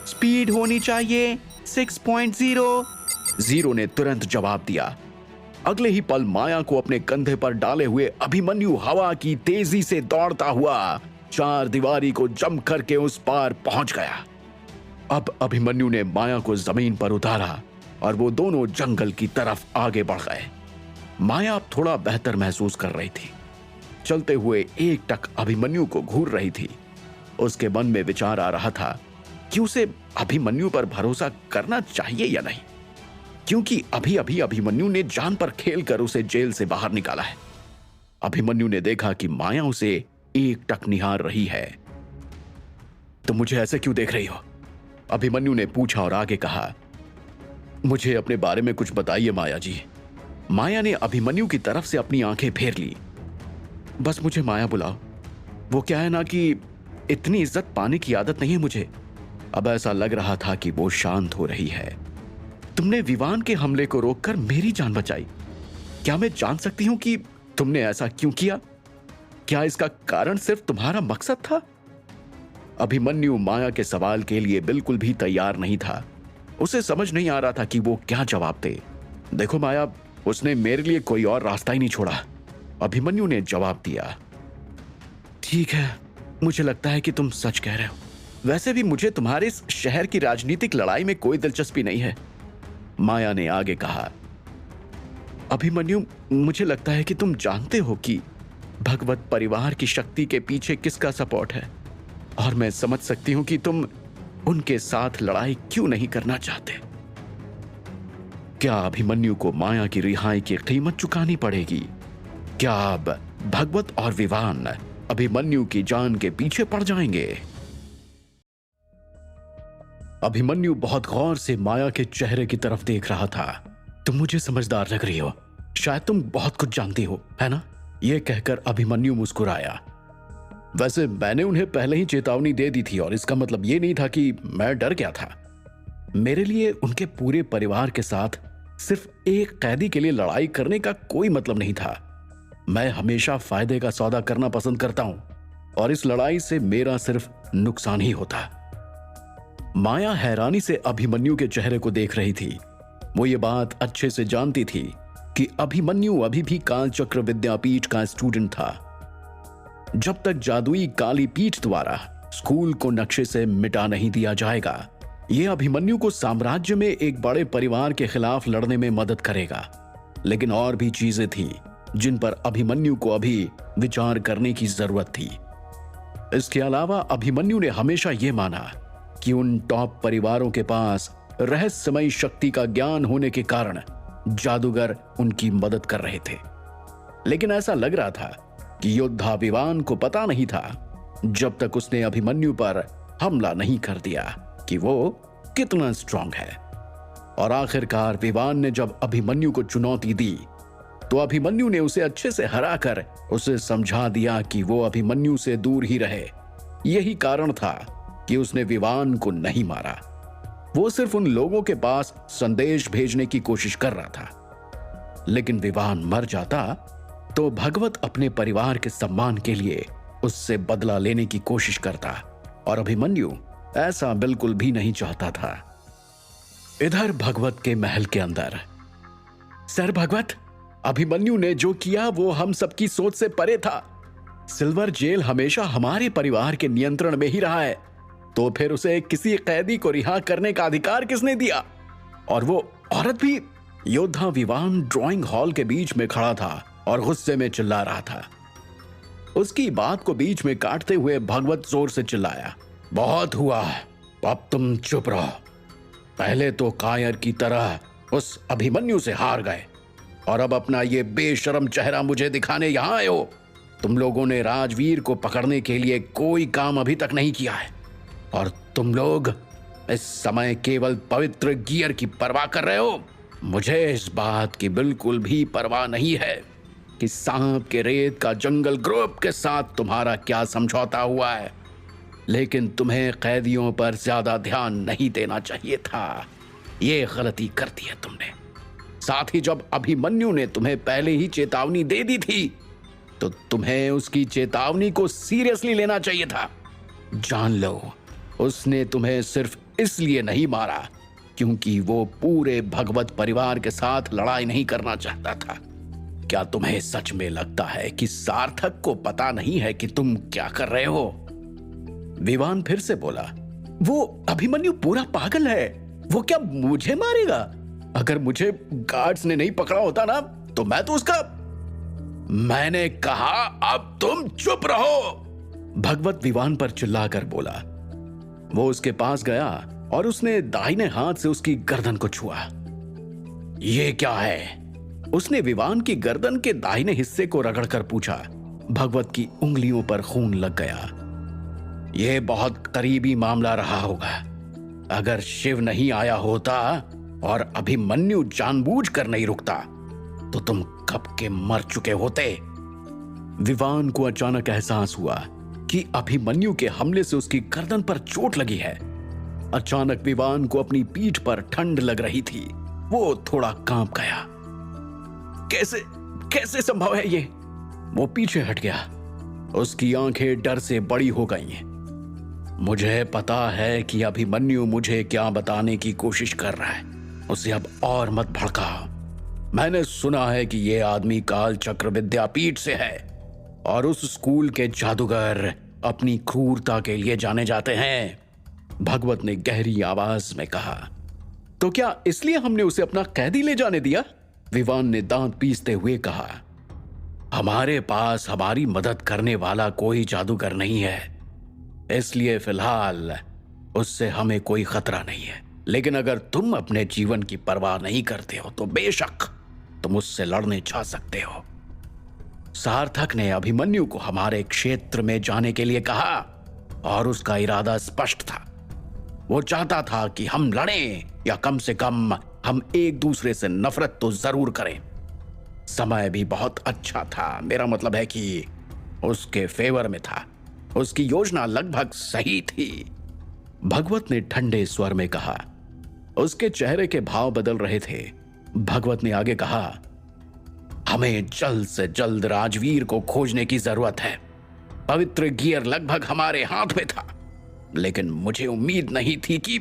Speaker 1: स्पीड होनी चाहिए 6.0। जीरो ने तुरंत जवाब दिया। अगले ही पल माया को अपने कंधे पर डाले हुए अभिमन्यु हवा की तेजी से दौड़ता हुआ चार दीवारी को जंप करके उस पार पहुंच गया। अब अभिमन्यु ने माया को जमीन पर उतारा और वो दोनों जंगल की तरफ आगे बढ़ गए। माया अब थोड़ा बेहतर महसूस कर रही थी। चलते हुए एक टक अभिमन्यु को घूर रही थी। उसके मन में विचार आ रहा था कि उसे अभिमन्यु पर भरोसा करना चाहिए या नहीं, क्योंकि अभी अभी अभिमन्यु ने जान पर खेलकर उसे जेल से बाहर निकाला है। अभिमन्यु ने देखा कि माया उसे एक टक निहार रही है। तुम मुझे ऐसे क्यों देख रही हो? अभिमन्यु ने पूछा और आगे कहा, मुझे अपने बारे में कुछ बताइए माया जी। माया ने अभिमन्यु की तरफ से अपनी आंखें फेर ली। बस मुझे माया बुलाओ। वो क्या है ना कि इतनी इज्जत पाने की आदत नहीं है मुझे। अब ऐसा लग रहा था कि वो शांत हो रही है। तुमने विवान के हमले को रोककर मेरी जान बचाई। क्या मैं जान सकती हूं कि तुमने ऐसा क्यों किया? क्या इसका कारण सिर्फ तुम्हारा मकसद था? अभिमन्यु माया के सवाल के लिए बिल्कुल भी तैयार नहीं था। उसे समझ नहीं आ रहा था कि वो क्या जवाब दे। देखो माया, उसने मेरे लिए कोई और रास्ता ही नहीं छोड़ा, अभिमन्यु ने जवाब दिया। ठीक है, मुझे लगता है कि तुम सच कह रहे हो। वैसे भी मुझे तुम्हारे इस शहर की राजनीतिक लड़ाई में कोई दिलचस्पी नहीं है, माया ने आगे कहा। अभिमन्यु, मुझे लगता है कि तुम जानते हो कि भगवत परिवार की शक्ति के पीछे किसका सपोर्ट है, और मैं समझ सकती हूं कि तुम उनके साथ लड़ाई क्यों नहीं करना चाहते। क्या अभिमन्यु को माया की रिहाई की कीमत चुकानी पड़ेगी? क्या अब भगवत और विवान अभिमन्यु की जान के पीछे पड़ जाएंगे? अभिमन्यु बहुत गौर से माया के चेहरे की तरफ देख रहा था। तुम मुझे समझदार लग रही हो, शायद तुम बहुत कुछ जानती हो, है ना? यह कहकर अभिमन्यु मुस्कुराया। वैसे मैंने उन्हें पहले ही चेतावनी दे दी थी और इसका मतलब यह नहीं था कि मैं डर गया था। मेरे लिए उनके पूरे परिवार के साथ सिर्फ एक कैदी के लिए लड़ाई करने का कोई मतलब नहीं था। मैं हमेशा फायदे का सौदा करना पसंद करता हूं और इस लड़ाई से मेरा सिर्फ नुकसान ही होता। माया हैरानी से अभिमन्यु के चेहरे को देख रही थी। वो ये बात अच्छे से जानती थी कि अभिमन्यु अभी भी कालचक्र विद्यापीठ का स्टूडेंट था। जब तक जादुई काली पीठ द्वारा स्कूल को नक्शे से मिटा नहीं दिया जाएगा, यह अभिमन्यु को साम्राज्य में एक बड़े परिवार के खिलाफ लड़ने में मदद करेगा। लेकिन और भी चीजें थी जिन पर अभिमन्यु को अभी विचार करने की जरूरत थी। इसके अलावा अभिमन्यु ने हमेशा यह माना कि उन टॉप परिवारों के पास रहस्यमयी शक्ति का ज्ञान होने के कारण जादूगर उनकी मदद कर रहे थे। लेकिन ऐसा लग रहा था कि योद्धा विवान को पता नहीं था, जब तक उसने अभिमन्यु पर हमला नहीं कर दिया, कि वो कितना स्ट्रांग है। और आखिरकार विवान ने जब अभिमन्यु को चुनौती दी तो अभिमन्यु ने उसे अच्छे से हराकर उसे समझा दिया कि वो अभिमन्यु से दूर ही रहे। यही कारण था कि उसने विवान को नहीं मारा। वो सिर्फ उन लोगों के पास संदेश भेजने की कोशिश कर रहा था। लेकिन विवान मर जाता तो भगवत अपने परिवार के सम्मान के लिए उससे बदला लेने की कोशिश करता, और अभिमन्यु ऐसा बिल्कुल भी नहीं चाहता था। इधर भगवत के महल के अंदर, सर भगवत, अभिमन्यु ने जो किया वो हम सबकी सोच से परे था। सिल्वर जेल हमेशा हमारे परिवार के नियंत्रण में ही रहा है, तो फिर उसे किसी कैदी को रिहा करने का अधिकार किसने दिया? और वो औरत भी। योद्धा विवान ड्राइंग हॉल के बीच में खड़ा था और गुस्से में चिल्ला रहा था। उसकी बात को बीच में काटते हुए भगवत जोर से चिल्लाया, बहुत हुआ, अब तुम चुप रहो। पहले तो कायर की तरह उस अभिमन्यु से हार गए और अब अपना ये बेशरम चेहरा मुझे दिखाने यहां आए हो। तुम लोगों ने राजवीर को पकड़ने के लिए कोई काम अभी तक नहीं किया है और तुम लोग इस समय केवल पवित्र गियर की परवाह कर रहे हो। मुझे इस बात की बिल्कुल भी परवाह नहीं है कि सांप के रेत का जंगल ग्रुप के साथ तुम्हारा क्या समझौता हुआ है, लेकिन तुम्हें कैदियों पर ज्यादा ध्यान नहीं देना चाहिए था। ये गलती कर दी है तुमने। साथ ही जब अभिमन्यु ने तुम्हें पहले ही चेतावनी दे दी थी तो तुम्हें उसकी चेतावनी को सीरियसली लेना चाहिए था। जान लो, उसने तुम्हें सिर्फ इसलिए नहीं मारा क्योंकि वो पूरे भगवत परिवार के साथ लड़ाई नहीं करना चाहता था। क्या तुम्हें सच में लगता है कि सार्थक को पता नहीं है कि तुम क्या कर रहे हो? विवान फिर से बोला, वो अभिमन्यु पूरा पागल है। वो क्या मुझे मारेगा? अगर मुझे गार्ड्स ने नहीं पकड़ा होता ना तो मैं तो उसका। मैंने कहा अब तुम चुप रहो, भगवत विवान पर चिल्लाकर बोला। वो उसके पास गया और उसने दाहिने हाथ से उसकी गर्दन को छुआ। ये क्या है? उसने विवान की गर्दन के दाहिने हिस्से को रगड़कर पूछा। भगवत की उंगलियों पर खून लग गया। यह बहुत करीबी मामला रहा होगा। अगर शिव नहीं आया होता और अभिमन्यु जानबूझकर नहीं रुकता तो तुम कब के मर चुके होते। विवान को अचानक एहसास हुआ कि अभिमन्यु के हमले से उसकी गर्दन पर चोट लगी है। अचानक विवान को अपनी पीठ पर ठंड लग रही थी। वो थोड़ा कांप गया। कैसे संभव है ये? वो पीछे हट गया। उसकी आंखें डर से बड़ी हो गई। मुझे पता है कि अभिमन्यु मुझे क्या बताने की कोशिश कर रहा है। उसे अब और मत भड़काओ। मैंने सुना है कि ये आदमी काल चक्र विद्यापीठ से है और उस स्कूल के जादूगर अपनी क्रूरता के लिए जाने जाते हैं। भगवत ने गहरी आवाज में कहा। तो क्या इसलिए हमने उसे अपना कैदी ले जाने दिया? विवान ने दांत पीसते हुए कहा। हमारे पास हमारी मदद करने वाला कोई जादूगर नहीं है, इसलिए फिलहाल उससे हमें कोई खतरा नहीं है। लेकिन अगर तुम अपने जीवन की परवाह नहीं करते हो तो बेशक तुम उससे लड़ने जा सकते हो। सार्थक ने अभिमन्यु को हमारे क्षेत्र में जाने के लिए कहा और उसका इरादा स्पष्ट था। वो चाहता था कि हम लड़ें या कम से कम हम एक दूसरे से नफरत तो जरूर करें। समय भी बहुत अच्छा था, मेरा मतलब है कि उसके फेवर में था। उसकी योजना लगभग सही थी। भगवत ने ठंडे स्वर में कहा। उसके चेहरे के भाव बदल रहे थे। भगवत ने आगे कहा, हमें जल्द से जल्द राजवीर को खोजने की जरूरत है। पवित्र गियर लगभग हमारे हाथ में था, लेकिन मुझे उम्मीद नहीं थी कि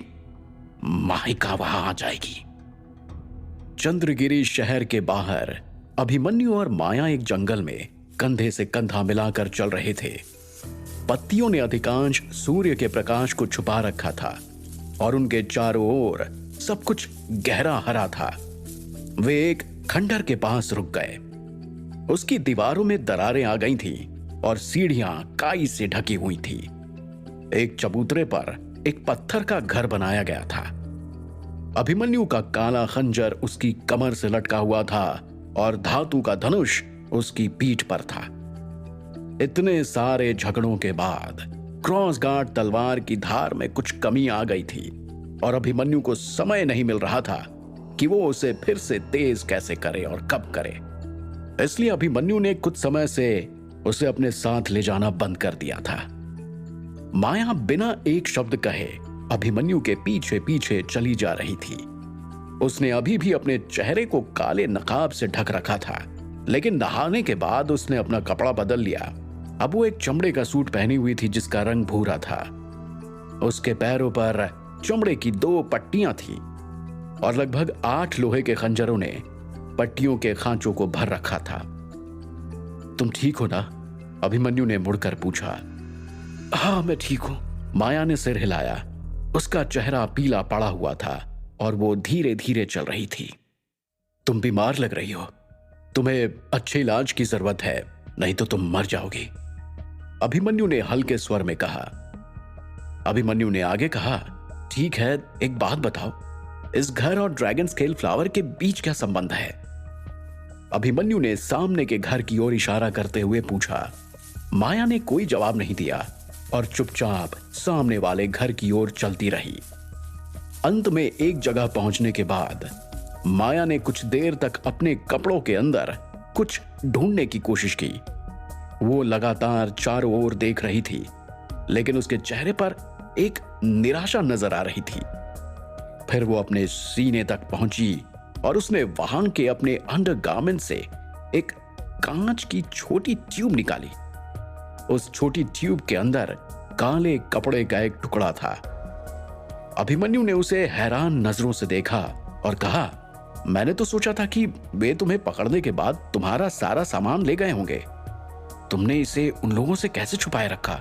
Speaker 1: माहिका वहां आ जाएगी। चंद्रगिरी शहर के बाहर अभिमन्यु और माया एक जंगल में कंधे से कंधा मिलाकर चल रहे थे। पत्तियों ने अधिकांश सूर्य के प्रकाश को छुपा रखा था और उनके चारों ओर सब कुछ गहरा हरा था। वे एक खंडर के पास रुक गए। उसकी दीवारों में दरारें आ गई थीं और सीढ़ियां काई से ढकी हुई थी। एक चबूतरे पर एक पत्थर का घर बनाया गया था। अभिमन्यु का काला खंजर उसकी कमर से लटका हुआ था और धातु का धनुष उसकी पीठ पर था। इतने सारे झगड़ों के बाद क्रॉस गार्ड तलवार की धार में कुछ कमी आ गई थी और अभिमन्यु को समय नहीं मिल रहा था कि वो उसे फिर से तेज कैसे करे और कब करे। इसलिए अभिमन्यु ने कुछ समय से उसे अपने साथ ले जाना बंद कर दिया था। माया बिना एक शब्द कहे अभिमन्यु के पीछे पीछे चली जा रही थी। उसने अभी भी अपने चेहरे को काले नकाब से ढक रखा था, लेकिन नहाने के बाद उसने अपना कपड़ा बदल लिया। अब वो एक चमड़े का सूट पहनी हुई थी जिसका रंग भूरा था। उसके पैरों पर चमड़े की 2 पट्टियां थी और लगभग 8 लोहे के खंजरों ने पट्टियों के खांचों को भर रखा था। तुम ठीक हो ना? अभिमन्यु ने मुड़कर पूछा। हाँ, मैं ठीक हूं। माया ने सिर हिलाया। उसका चेहरा पीला पड़ा हुआ था और वो धीरे धीरे चल रही थी। तुम बीमार लग रही हो, तुम्हें अच्छे इलाज की जरूरत है, नहीं तो तुम मर जाओगी, अभिमन्यु ने हल्के स्वर में कहा। अभिमन्यु ने आगे कहा, ठीक है, एक बात बताओ, इस घर और ड्रैगन स्केल फ्लावर के बीच क्या संबंध है? अभिमन्यु ने सामने के घर की ओर इशारा करते हुए पूछा। माया ने कोई जवाब नहीं दिया और चुपचाप सामने वाले घर की ओर चलती रही। अंत में एक जगह पहुंचने के बाद माया ने कुछ देर तक अपने कपड़ों के अंदर कुछ ढूंढने की कोशिश की। वो लगातार चारों ओर देख रही थी, लेकिन उसके चेहरे पर एक निराशा नजर आ रही थी। फिर वो अपने सीने तक पहुंची और उसने वहां के अपने अंडरगारमेंट से एक कांच की छोटी ट्यूब निकाली। उस छोटी ट्यूब के अंदर काले कपड़े का एक टुकड़ा था। अभिमन्यु ने उसे हैरान नजरों से देखा और कहा, मैंने तो सोचा था कि वे तुम्हें पकड़ने के बाद तुम्हारा सारा सामान ले गए होंगे। तुमने इसे उन लोगों से कैसे छुपाए रखा?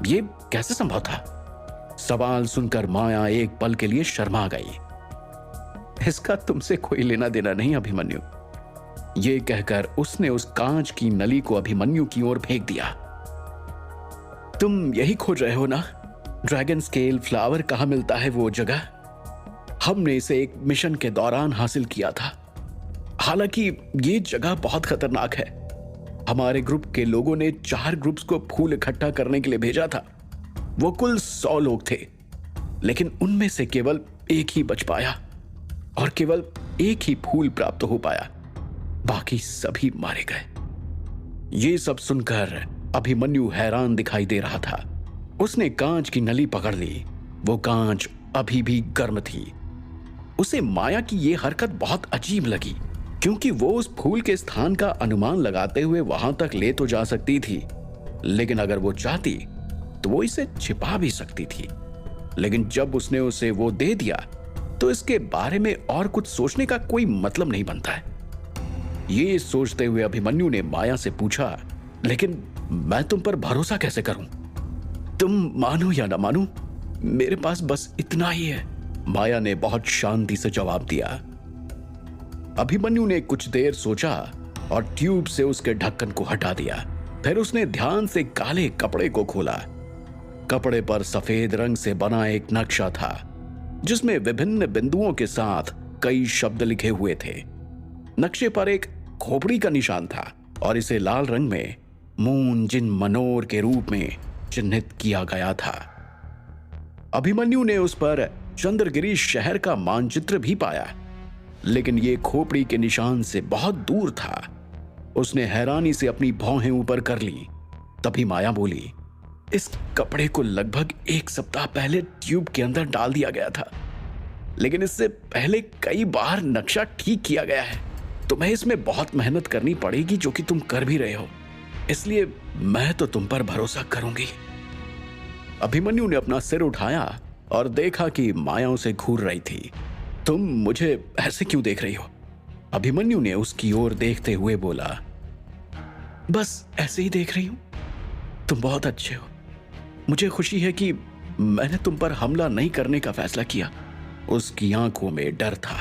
Speaker 1: ये कैसे संभव था? सवाल सुनकर माया एक पल के लिए शर्मा गई। इसका तुमसे कोई लेना देना नहीं अभिमन्यु। ये कहकर उसने उस कांच की नली को अभिमन्यु की ओर फेंक दिया। तुम यही खोज रहे हो ना? ड्रैगन स्केल फ्लावर कहां मिलता है वो जगह? हमने इसे एक मिशन के दौरान हासिल किया था। हालांकि ये जगह बहुत खतरनाक है। हमारे ग्रुप के लोगों ने 4 ग्रुप्स को फूल इकट्ठा करने के लिए भेजा था। वो कुल 100 लोग थे, लेकिन उनमें से केवल एक ही बच पाया और केवल एक ही फूल प्राप्त हो पाया। बाकी सभी मारे गए। ये सब सुनकर अभिमन्यु हैरान दिखाई दे रहा था। उसने कांच की नली पकड़ ली। वो कांच अभी भी गर्म थी। उसे माया की यह हरकत बहुत अजीब लगी, क्योंकि वो उस फूल के स्थान का अनुमान लगाते हुए वहां तक ले तो जा सकती थी, लेकिन अगर वो चाहती तो वो इसे छिपा भी सकती थी। लेकिन जब उसने उसे वो दे दिया तो इसके बारे में और कुछ सोचने का कोई मतलब नहीं बनता है। ये सोचते हुए अभिमन्यु ने माया से पूछा, लेकिन मैं तुम पर भरोसा कैसे करूं? तुम मानो या ना मानो, मेरे पास बस इतना ही है। माया ने बहुत शांति से जवाब दिया। अभिमन्यु ने कुछ देर सोचा और ट्यूब से उसके ढक्कन को हटा दिया। फिर उसने ध्यान से काले कपड़े को खोला। कपड़े पर सफेद रंग से बना एक नक्शा था, जिसमें विभिन्न बिंदुओं के साथ कई शब्द लिखे हुए थे। नक्शे पर एक खोपड़ी का निशान था और इसे लाल रंग में मून जिन मनोर के रूप में चिन्हित किया गया था। अभिमन्यु ने उस पर चंद्रगिरी शहर का मानचित्र भी पाया, लेकिन यह खोपड़ी के निशान से बहुत दूर था। उसने हैरानी से अपनी भौहें ऊपर कर ली। तभी माया बोली, इस कपड़े को लगभग 1 सप्ताह पहले ट्यूब के अंदर डाल दिया गया था, लेकिन इससे पहले कई बार नक्शा ठीक किया गया है। तुम्हें इसमें बहुत मेहनत करनी पड़ेगी, जो कि तुम कर भी रहे हो, इसलिए मैं तो तुम पर भरोसा करूंगी। अभिमन्यु ने अपना सिर उठाया और देखा कि माया उसे घूर रही थी। तुम मुझे ऐसे क्यों देख रही हो? अभिमन्यु ने उसकी ओर देखते हुए बोला। बस ऐसे ही देख रही हूं। तुम बहुत अच्छे हो। मुझे खुशी है कि मैंने तुम पर हमला नहीं करने का फैसला किया। उसकी आंखों में डर था।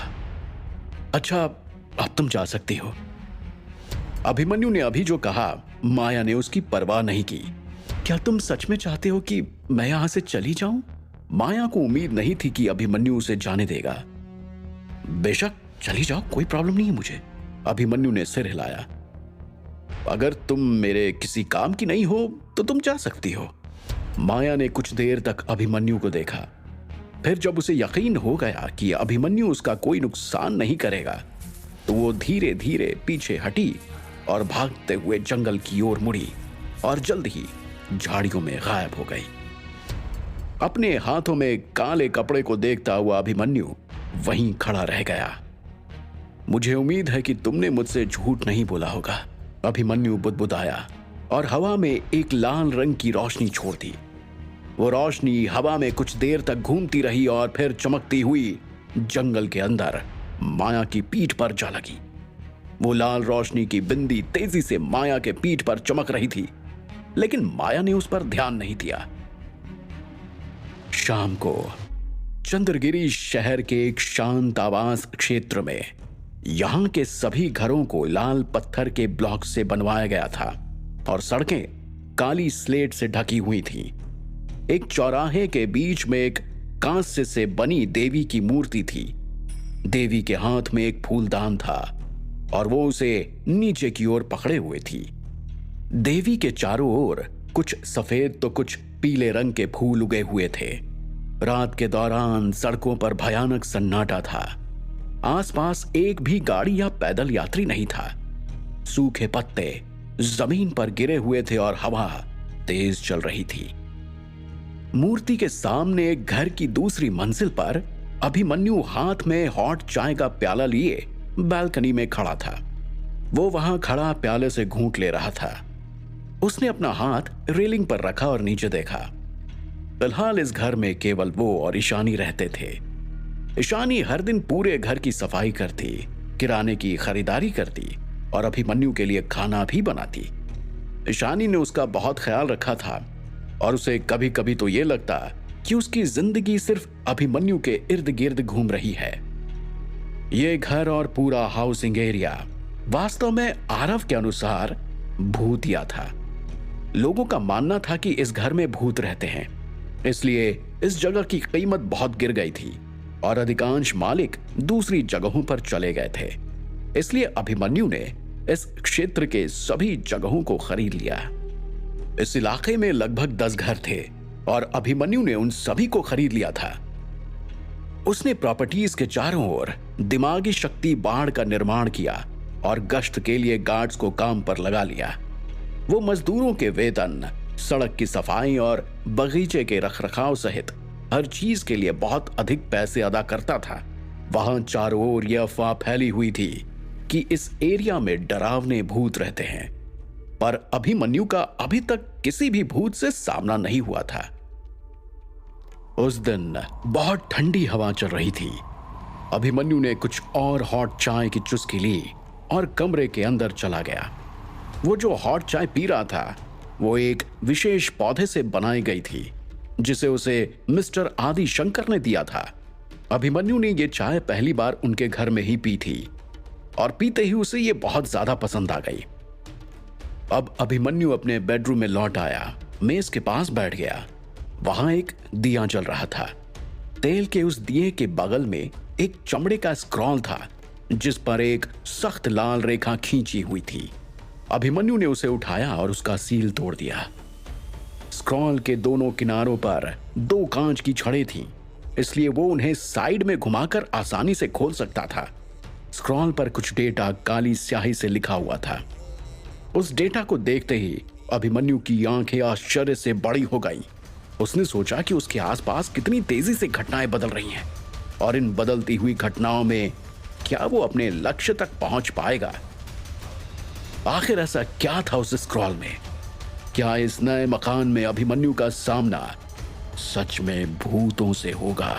Speaker 1: अच्छा, अब तुम जा सकती हो। अभिमन्यु ने अभी जो कहा, माया ने उसकी परवाह नहीं की। क्या तुम सच में चाहते हो कि मैं यहां से चली जाऊं? माया को उम्मीद नहीं थी कि अभिमन्यु उसे जाने देगा। बेशक चली जाओ, कोई प्रॉब्लम नहीं है मुझे। अभिमन्यु ने सिर हिलाया। अगर तुम मेरे किसी काम की नहीं हो तो तुम जा सकती हो। माया ने कुछ देर तक अभिमन्यु को देखा। फिर जब उसे यकीन हो गया कि अभिमन्यु उसका कोई नुकसान नहीं करेगा, तो वो धीरे धीरे पीछे हटी और भागते हुए जंगल की ओर मुड़ी और जल्द ही झाड़ियों में गायब हो गई। अपने हाथों में काले कपड़े को देखता हुआ अभिमन्यु वहीं खड़ा रह गया। मुझे उम्मीद है कि तुमने मुझसे झूठ नहीं बोला होगा, अभिमन्यु बुदबुदाया और हवा में एक लाल रंग की रोशनी छोड़ दी। वो रोशनी हवा में कुछ देर तक घूमती रही और फिर चमकती हुई जंगल के अंदर माया की पीठ पर जा लगी। वो लाल रोशनी की बिंदी तेजी से माया के पीठ पर चमक रही थी, लेकिन माया ने उस पर ध्यान नहीं दिया। शाम को चंद्रगिरी शहर के एक शांत आवास क्षेत्र में यहां के सभी घरों को लाल पत्थर के ब्लॉक से बनवाया गया था और सड़कें काली स्लेट से ढकी हुई थीं। एक चौराहे के बीच में एक कांस्य से बनी देवी की मूर्ति थी। देवी के हाथ में एक फूलदान था और वो उसे नीचे की ओर पकड़े हुए थी। देवी के चारों ओर कुछ सफेद तो कुछ पीले रंग के फूल उगे हुए थे। रात के दौरान सड़कों पर भयानक सन्नाटा था। आसपास एक भी गाड़ी या पैदल यात्री नहीं था। सूखे पत्ते जमीन पर गिरे हुए थे और हवा तेज चल रही थी। मूर्ति के सामने एक घर की दूसरी मंजिल पर अभिमन्यु हाथ में हॉट चाय का प्याला लिए बालकनी में खड़ा था। वो वहां खड़ा प्याले से घूंट ले रहा था। उसने अपना हाथ रेलिंग पर रखा और नीचे देखा। फिलहाल इस घर में केवल वो और ईशानी रहते थे। ईशानी हर दिन पूरे घर की सफाई करती, किराने की खरीदारी करती और अभिमन्यु के लिए खाना भी बनाती। ईशानी ने उसका बहुत ख्याल रखा था और उसे कभी कभी तो ये लगता कि उसकी जिंदगी सिर्फ अभिमन्यु के इर्द गिर्द घूम रही है। ये घर और पूरा हाउसिंग एरिया वास्तव में आरव के अनुसार भूतिया था। लोगों का मानना था कि इस घर में भूत रहते हैं, इसलिए इस जगह की कीमत बहुत गिर गई थी और अधिकांश मालिक दूसरी जगहों पर चले गए थे। इसलिए अभिमन्यु ने इस क्षेत्र के सभी जगहों को खरीद लिया। इस इलाके में लगभग 10 घर थे और अभिमन्यु ने उन सभी को खरीद लिया था। उसने प्रॉपर्टीज के चारों ओर दिमागी शक्ति बाढ़ का निर्माण किया और गश्त के लिए गार्ड्स को काम पर लगा लिया। वो मजदूरों के वेतन, सड़क की सफाई और बगीचे के रखरखाव सहित हर चीज के लिए बहुत अधिक पैसे अदा करता था। वहां चारों ओर यह अफवाह फैली हुई थी कि इस एरिया में डरावने भूत रहते हैं, पर अभिमन्यु का अभी तक किसी भी भूत से सामना नहीं हुआ था। उस दिन बहुत ठंडी हवा चल रही थी। अभिमन्यु ने कुछ और हॉट चाय की चुस्की ली और कमरे के अंदर चला गया। वो जो हॉट चाय पी रहा था वो एक विशेष पौधे से बनाई गई थी जिसे उसे मिस्टर आदि शंकर ने दिया था। अभिमन्यु ने ये चाय पहली बार उनके घर में ही पी थी और पीते ही उसे ये बहुत ज्यादा पसंद आ गई। अब अभिमन्यु अपने बेडरूम में लौट आया, मेज के पास बैठ गया। वहां एक दिया जल रहा था। तेल के उस दिए के बगल में एक चमड़े का स्क्रॉल था जिस पर एक सख्त लाल रेखा खींची हुई थी। अभिमन्यु ने उसे उठाया और उसका सील तोड़ दिया। स्क्रॉल के दोनों किनारों पर 2 कांच की छड़ें थीं, इसलिए वो उन्हें साइड में घुमाकर आसानी से खोल सकता था। स्क्रॉल पर कुछ डेटा काली स्याही से लिखा हुआ था। उस डेटा को देखते ही अभिमन्यु की आंखें आश्चर्य से बड़ी हो गईं। उसने सोचा कि उसके आसपास कितनी तेजी से घटनाएं बदल रही हैं और इन बदलती हुई घटनाओं में क्या वो अपने लक्ष्य तक पहुंच पाएगा। आखिर ऐसा क्या था उस स्क्रॉल में? क्या इस नए मकान में अभिमन्यु का सामना सच में भूतों से होगा?